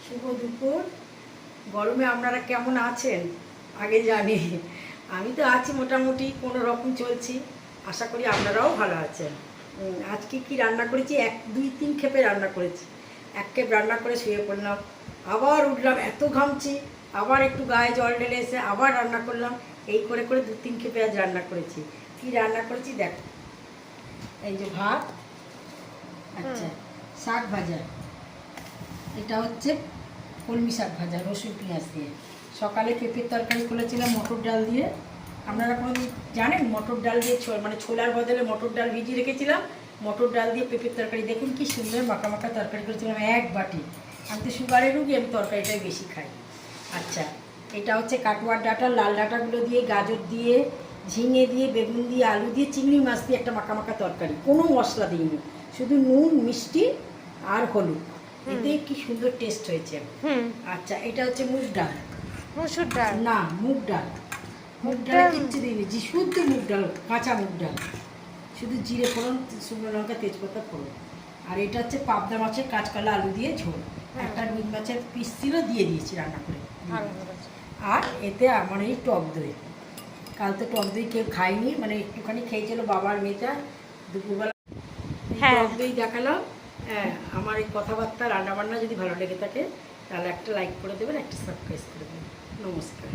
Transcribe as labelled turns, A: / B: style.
A: শুভ দুপুর। গরমে আপনারা কেমন আছেন আগে জানি। আমি তো আছি মোটামুটি, কোনো রকম চলছি। আশা করি আপনারাও ভালো আছেন। আজকে কি রান্না করেছি, 1 2 3 খেপে রান্না করেছি। 1 খেপ রান্না করে শুয়ে পড়লাম, আবার উঠলাম, এত ঘামছি, আবার একটু গায়ে জল ঢেলে এসে আবার রান্না করলাম। এই করে করে 2 3 খেপে আজ রান্না করেছি। কি রান্না করেছি দেখ, এই যে ভাত, আচ্ছা শাক ভাজা, এটা হচ্ছে কলমি শাক ভাজা রসুন পেঁয়াজ দিয়ে। সকালে পেঁপের তরকারি করেছিলাম মটর ডাল দিয়ে। আপনারা কোনো জানেন মটর ডাল দিয়ে মানে ছোলার বদলে মটর ডাল ভিজিয়ে রেখেছিলাম, মটর ডাল দিয়ে পেঁপের তরকারি। দেখুন কি সুন্দর মাখা মাখা তরকারি করেছিলাম, 1 বাটি। আমি তো সুগারের রুগী, আমি তরকারিটাই বেশি খাই। আচ্ছা, এটা হচ্ছে কাটোয়ার ডাঁটা, লাল ডাঁটাগুলো দিয়ে, গাজর দিয়ে, ঝিঙে দিয়ে, বেগুন দিয়ে, আলু দিয়ে, চিংড়ি মাছ দিয়ে একটা মাখা মাখা তরকারি, কোনো মশলা দিইনি, শুধু নুন, মিষ্টি আর হলুদ। এতে কি সুন্দর টেস্ট হয়েছে। আচ্ছা, এটা হচ্ছে মুগ ডাল।
B: মসুর ডাল
A: না, মুগ ডাল। মুগ ডালে কিচ্ছু দিইনি, শুদ্ধ মুগ ডাল, কাঁচা মুগ ডাল, শুধু জিরে ফোড়ন, শুকনো লঙ্কা, তেজপাতা ফোড়ন। আর এটা হচ্ছে পাবদা মাছের কাঁচকলা আলু দিয়ে ঝোল। একটা রুই মাছের পিস ছিল, দিয়ে দিয়েছি রান্না করে। আর এতে আমার এই টক দই। কাল তো টক দই কেউ খায়নি, মানে একটুখানি খেয়েছিল বাবার মেয়েটা দুপুরবেলা। টক দই দেখালাম। হ্যাঁ, আমার এই কথাবার্তা রান্নাবান্না যদি ভালো লেগে থাকে তাহলে একটা লাইক করে দেবেন, একটা সাবস্ক্রাইব করে দেবেন। নমস্কার।